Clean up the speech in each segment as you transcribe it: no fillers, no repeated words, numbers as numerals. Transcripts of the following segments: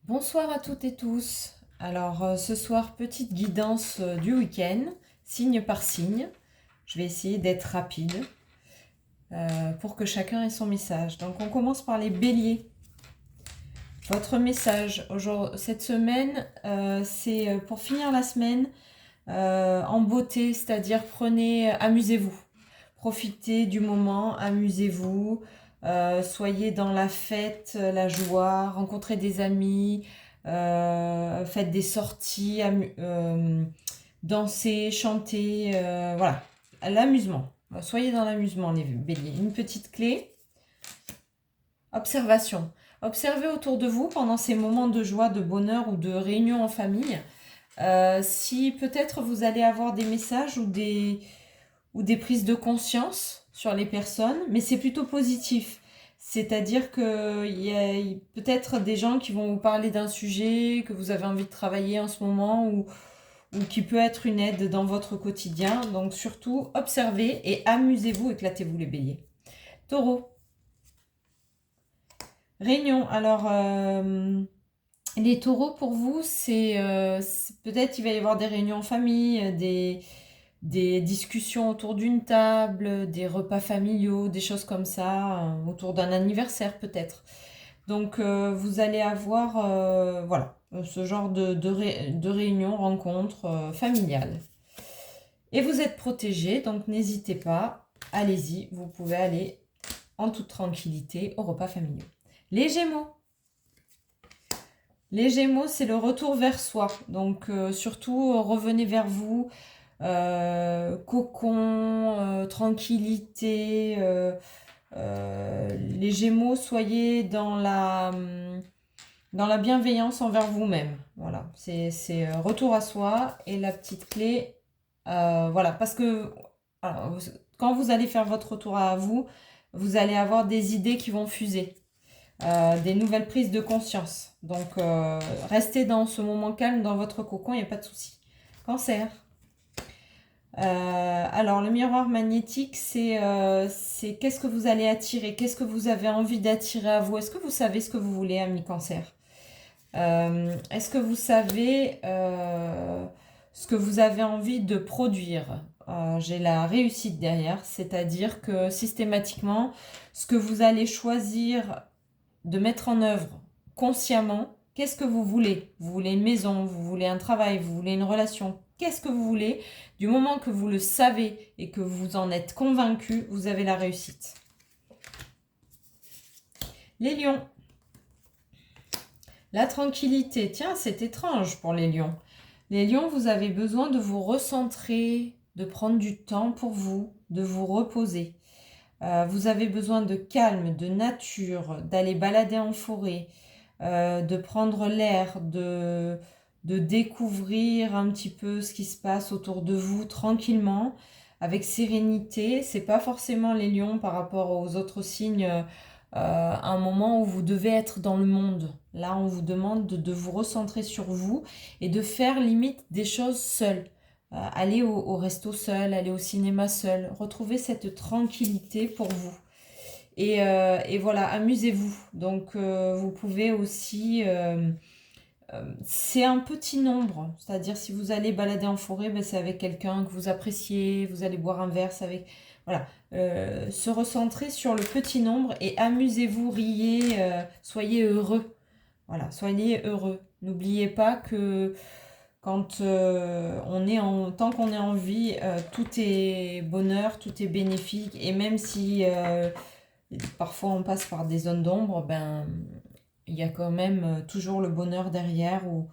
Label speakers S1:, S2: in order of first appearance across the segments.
S1: Bonsoir à toutes et tous. Alors ce soir, petite guidance du week-end, signe par signe. Je vais essayer d'être rapide pour que chacun ait son message. Donc on commence par les béliers. Votre message cette semaine, c'est pour finir la semaine en beauté, c'est-à-dire amusez-vous. Profitez du moment, amusez-vous. Soyez dans la fête, la joie, rencontrez des amis, faites des sorties, dansez, chantez, voilà, l'amusement. Soyez dans l'amusement, les béliers. Une petite clé, observation. Observez autour de vous pendant ces moments de joie, de bonheur ou de réunion en famille. Si peut-être vous allez avoir des messages ou des prises de conscience sur les personnes, mais c'est plutôt positif. C'est-à-dire qu'il y a peut-être des gens qui vont vous parler d'un sujet que vous avez envie de travailler en ce moment ou qui peut être une aide dans votre quotidien. Donc surtout, observez et amusez-vous, éclatez-vous les béliers. Taureau. Réunion. Alors, les taureaux, pour vous, c'est peut-être il va y avoir des réunions en famille, des discussions autour d'une table, des repas familiaux, des choses comme ça, autour d'un anniversaire peut-être. Donc vous allez avoir ce genre de réunion, rencontre familiale. Et vous êtes protégé, donc n'hésitez pas, allez-y, vous pouvez aller en toute tranquillité au repas familial. Les Gémeaux. Les Gémeaux, c'est le retour vers soi. Donc surtout, revenez vers vous. Cocon, tranquillité. Les Gémeaux, soyez dans la bienveillance envers vous-même. Voilà, c'est retour à soi. Et la petite clé, voilà, parce que alors, quand vous allez faire votre retour à vous, vous allez avoir des idées qui vont fuser. Des nouvelles prises de conscience. Donc, restez dans ce moment calme, dans votre cocon, il n'y a pas de souci. Cancer. Alors, le miroir magnétique, c'est qu'est-ce que vous allez attirer, qu'est-ce que vous avez envie d'attirer à vous. Est-ce que vous savez ce que vous voulez, ami Cancer? Est-ce que vous savez ce que vous avez envie de produire? J'ai la réussite derrière, c'est-à-dire que systématiquement, ce que vous allez choisir de mettre en œuvre consciemment, qu'est-ce que vous voulez? Vous voulez une maison, vous voulez un travail, vous voulez une relation. Qu'est-ce que vous voulez? Du moment que vous le savez et que vous en êtes convaincu, vous avez la réussite. Les lions. La tranquillité. Tiens, c'est étrange pour les lions. Les lions, vous avez besoin de vous recentrer, de prendre du temps pour vous, de vous reposer. Vous avez besoin de calme, de nature, d'aller balader en forêt, de prendre l'air, de découvrir un petit peu ce qui se passe autour de vous tranquillement, avec sérénité. C'est pas forcément les lions par rapport aux autres signes, un moment où vous devez être dans le monde. Là, on vous demande de vous recentrer sur vous et de faire limite des choses seules. Aller au resto seul, aller au cinéma seul, retrouver cette tranquillité pour vous. Et voilà, amusez-vous. Donc vous pouvez aussi... c'est un petit nombre, c'est-à-dire si vous allez balader en forêt, ben, c'est avec quelqu'un que vous appréciez, vous allez boire un verre, c'est avec... Voilà, se recentrer sur le petit nombre et amusez-vous, riez, soyez heureux. Voilà, soyez heureux. N'oubliez pas que quand tant qu'on est en vie, tout est bonheur, tout est bénéfique. Et même si parfois on passe par des zones d'ombre, ben il y a quand même toujours le bonheur derrière ou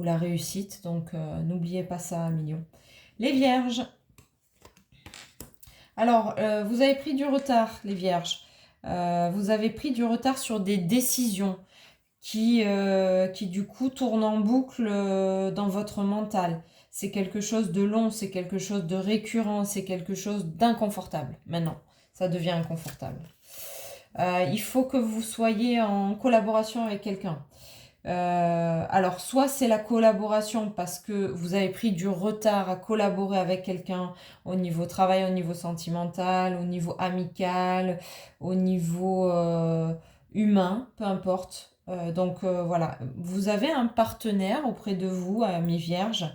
S1: la réussite. Donc n'oubliez pas ça, million. Les vierges. Alors, vous avez pris du retard, les vierges. Vous avez pris du retard sur des décisions qui du coup tourne en boucle dans votre mental. C'est quelque chose de long, c'est quelque chose de récurrent, c'est quelque chose d'inconfortable. Maintenant, ça devient inconfortable. Il faut que vous soyez en collaboration avec quelqu'un. Alors, soit c'est la collaboration parce que vous avez pris du retard à collaborer avec quelqu'un au niveau travail, au niveau sentimental, au niveau amical, au niveau humain, peu importe. Voilà, vous avez un partenaire auprès de vous, ami Vierge,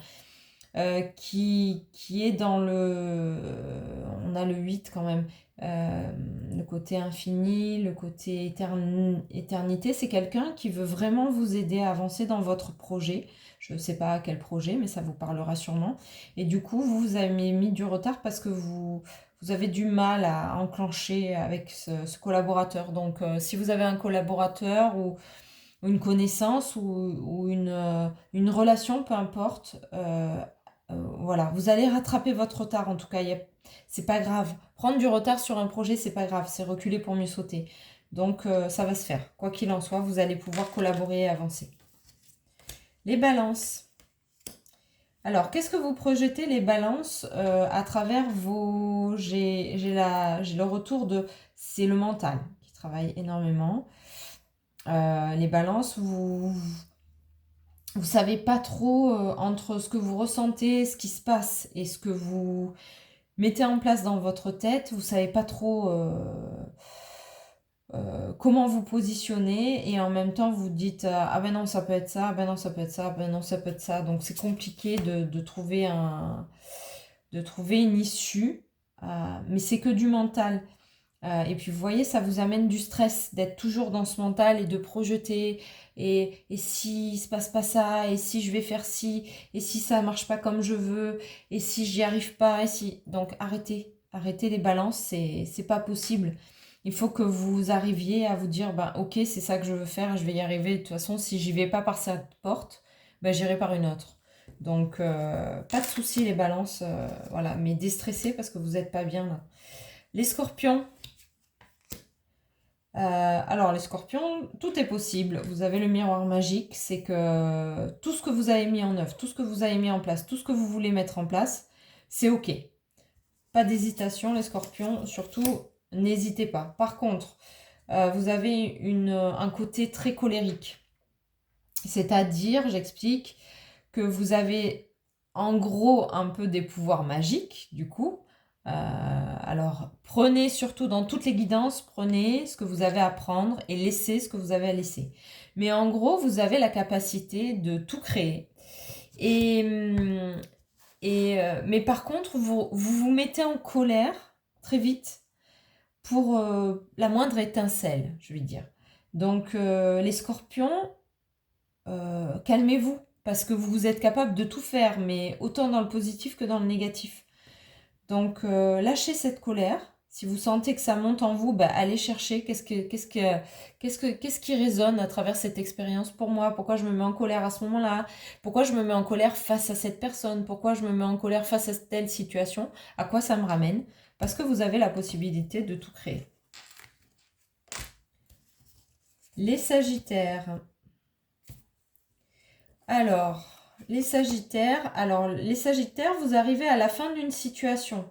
S1: qui est dans on a le 8 quand même, le côté infini, le côté éternité. C'est quelqu'un qui veut vraiment vous aider à avancer dans votre projet. Je ne sais pas quel projet, mais ça vous parlera sûrement. Et du coup, vous avez mis du retard parce que vous avez du mal à enclencher avec ce collaborateur. Donc, si vous avez un collaborateur ou une connaissance ou une relation, peu importe, voilà, vous allez rattraper votre retard. En tout cas, c'est pas grave. Prendre du retard sur un projet, c'est pas grave. C'est reculer pour mieux sauter. Donc, ça va se faire. Quoi qu'il en soit, vous allez pouvoir collaborer et avancer. Les balances. Alors, qu'est-ce que vous projetez, les balances, à travers vos... J'ai le retour de... C'est le mental qui travaille énormément. Les balances, vous savez pas trop entre ce que vous ressentez, ce qui se passe et ce que vous mettez en place dans votre tête. Vous savez pas trop comment vous positionner et en même temps vous dites ah ben non ça peut être ça, ah ben non ça peut être ça, ah ben non ça peut être ça. Donc c'est compliqué de trouver une issue, mais c'est que du mental. Et puis vous voyez, ça vous amène du stress d'être toujours dans ce mental et de projeter. Et si il se passe pas ça, et si je vais faire ci, et si ça marche pas comme je veux, et si j'y arrive pas, et si... Donc arrêtez les balances, c'est pas possible. Il faut que vous arriviez à vous dire, bah ok, c'est ça que je veux faire, je vais y arriver. De toute façon, si j'y vais pas par cette porte, bah, j'irai par une autre. Donc, pas de souci les balances, voilà, mais déstressez parce que vous n'êtes pas bien là. Les scorpions. Alors les scorpions, tout est possible. Vous avez le miroir magique, c'est que tout ce que vous avez mis en œuvre, tout ce que vous avez mis en place, tout ce que vous voulez mettre en place, c'est ok. Pas d'hésitation les scorpions, surtout n'hésitez pas. Par contre, vous avez un côté très colérique. C'est-à-dire, j'explique, que vous avez en gros un peu des pouvoirs magiques, du coup. Alors, prenez surtout dans toutes les guidances, prenez ce que vous avez à prendre et laissez ce que vous avez à laisser. Mais en gros, vous avez la capacité de tout créer. Mais par contre, vous mettez en colère très vite pour la moindre étincelle, je vais dire. Donc, les scorpions, calmez-vous, parce que vous êtes capable de tout faire, mais autant dans le positif que dans le négatif. Donc, lâchez cette colère. Si vous sentez que ça monte en vous, bah, allez chercher qu'est-ce qui résonne à travers cette expérience pour moi. Pourquoi je me mets en colère à ce moment-là? Pourquoi je me mets en colère face à cette personne? Pourquoi je me mets en colère face à telle situation? À quoi ça me ramène? Parce que vous avez la possibilité de tout créer. Les Sagittaires. Alors, les Sagittaires, vous arrivez à la fin d'une situation.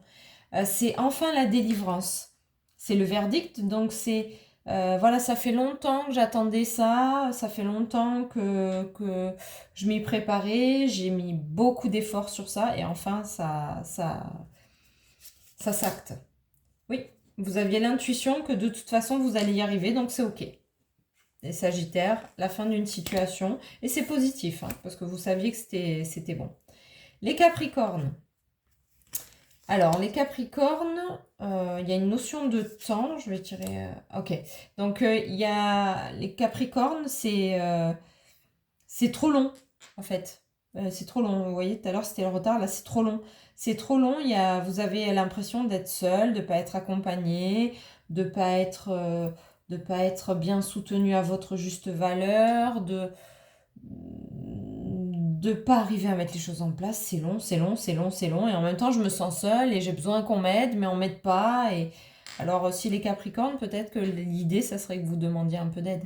S1: C'est enfin la délivrance. C'est le verdict, donc c'est voilà, ça fait longtemps que j'attendais ça, ça fait longtemps que je m'y préparais, j'ai mis beaucoup d'efforts sur ça et enfin ça s'acte. Oui, vous aviez l'intuition que de toute façon vous allez y arriver, donc c'est ok. Les Sagittaires, la fin d'une situation, et c'est positif, hein, parce que vous saviez que c'était bon. Les Capricornes. Alors, les Capricornes, il y a une notion de temps, je vais tirer... ok, donc il y a les Capricornes, c'est trop long, en fait. C'est trop long, vous voyez, tout à l'heure c'était le retard, là c'est trop long. C'est trop long, vous avez l'impression d'être seul, de ne pas être accompagné, de ne pas être bien soutenu à votre juste valeur, de pas arriver à mettre les choses en place. C'est long, c'est long, c'est long, c'est long. Et en même temps, je me sens seule et j'ai besoin qu'on m'aide, mais on m'aide pas. Et alors, si les Capricornes, peut-être que l'idée, ça serait que vous demandiez un peu d'aide.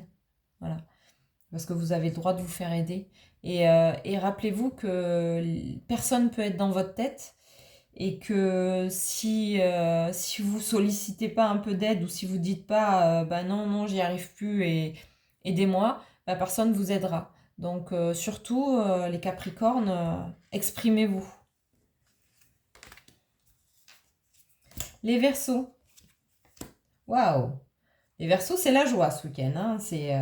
S1: Voilà. Parce que vous avez le droit de vous faire aider. Et rappelez-vous que personne ne peut être dans votre tête et que si vous sollicitez pas un peu d'aide ou si vous dites pas bah non, non, j'y arrive plus et aidez-moi, bah, personne ne vous aidera. Donc surtout les Capricornes, exprimez-vous. Les Verseaux. Waouh! Les Verseaux, c'est la joie ce week-end, hein. C'est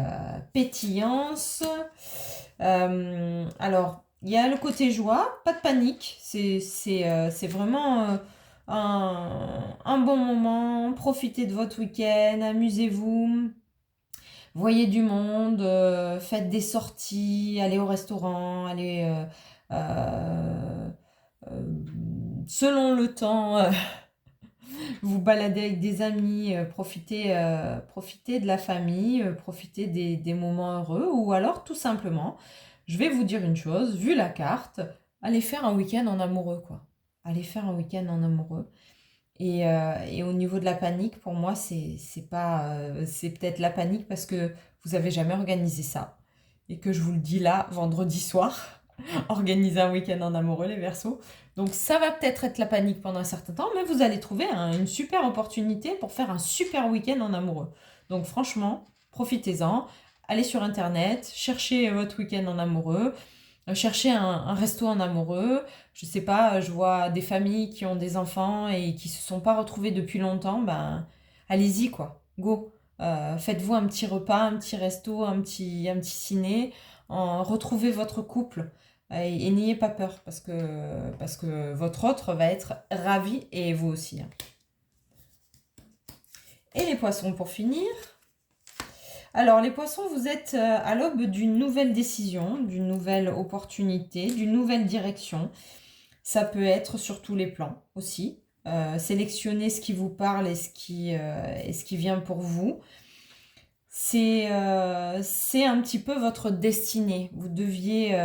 S1: pétillance. Alors, il y a le côté joie, pas de panique. C'est vraiment un bon moment. Profitez de votre week-end, amusez-vous. Voyez du monde, faites des sorties, allez au restaurant, allez euh, selon le temps, vous baladez avec des amis, profitez de la famille, profitez des moments heureux, ou alors tout simplement, je vais vous dire une chose, vu la carte, allez faire un week-end en amoureux, quoi. Allez faire un week-end en amoureux. Et au niveau de la panique, pour moi, c'est pas, c'est peut-être la panique parce que vous avez jamais organisé ça. Et que je vous le dis là, vendredi soir, organiser un week-end en amoureux, les Verseaux. Donc ça va peut-être être la panique pendant un certain temps, mais vous allez trouver une super opportunité pour faire un super week-end en amoureux. Donc franchement, profitez-en. Allez sur Internet, cherchez votre week-end en amoureux. Chercher un resto en amoureux. Je sais pas, je vois des familles qui ont des enfants et qui se sont pas retrouvés depuis longtemps, ben allez-y quoi, go. Faites-vous un petit repas, un petit resto, un petit ciné, retrouvez votre couple et n'ayez pas peur parce que votre autre va être ravi et vous aussi, hein. Et les poissons pour finir. Alors, les poissons, vous êtes à l'aube d'une nouvelle décision, d'une nouvelle opportunité, d'une nouvelle direction. Ça peut être sur tous les plans aussi. Sélectionnez ce qui vous parle et ce qui vient pour vous. C'est un petit peu votre destinée. Vous deviez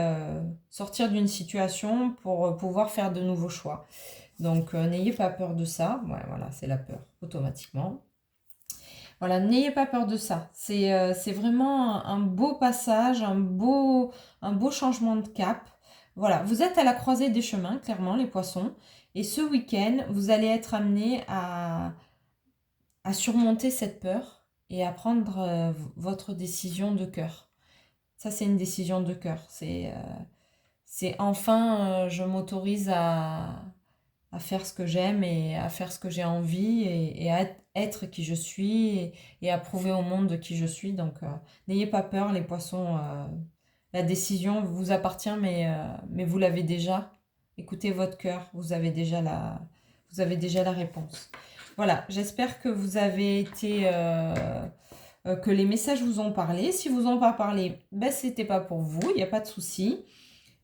S1: sortir d'une situation pour pouvoir faire de nouveaux choix. Donc, n'ayez pas peur de ça. Ouais, voilà, c'est la peur, automatiquement. Voilà, n'ayez pas peur de ça. C'est vraiment un beau passage, un beau changement de cap. Voilà, vous êtes à la croisée des chemins, clairement, les poissons. Et ce week-end, vous allez être amenés à surmonter cette peur et à prendre votre décision de cœur. Ça, c'est une décision de cœur. C'est enfin, je m'autorise à faire ce que j'aime et à faire ce que j'ai envie et à être qui je suis et à prouver au monde de qui je suis. Donc, n'ayez pas peur, les poissons. La décision vous appartient, mais vous l'avez déjà. Écoutez votre cœur, vous avez déjà la réponse. Voilà, j'espère que vous avez été... que les messages vous ont parlé. Si vous n'ont pas parlé, ben, c'était pas pour vous, il n'y a pas de souci.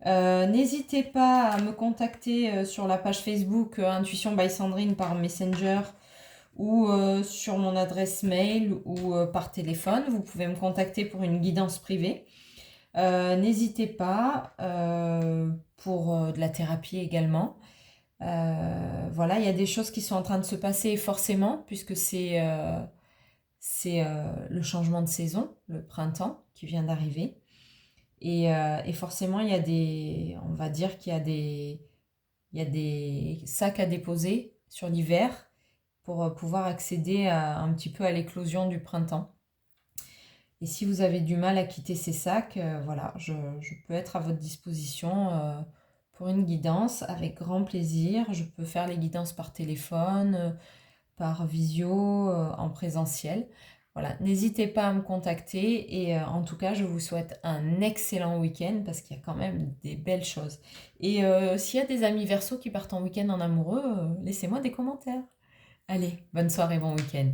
S1: N'hésitez pas à me contacter sur la page Facebook Intuition by Sandrine par Messenger ou sur mon adresse mail ou par téléphone. Vous pouvez me contacter pour une guidance privée. N'hésitez pas pour de la thérapie également. Voilà, il y a des choses qui sont en train de se passer forcément puisque c'est le changement de saison, le printemps qui vient d'arriver. Et forcément, on va dire qu'il y a des sacs à déposer sur l'hiver pour pouvoir accéder un petit peu à l'éclosion du printemps. Et si vous avez du mal à quitter ces sacs, voilà, je peux être à votre disposition pour une guidance avec grand plaisir. Je peux faire les guidances par téléphone, par visio, en présentiel. Voilà, n'hésitez pas à me contacter et en tout cas, je vous souhaite un excellent week-end parce qu'il y a quand même des belles choses. Et s'il y a des amis Verseaux qui partent en week-end en amoureux, laissez-moi des commentaires. Allez, bonne soirée, bon week-end.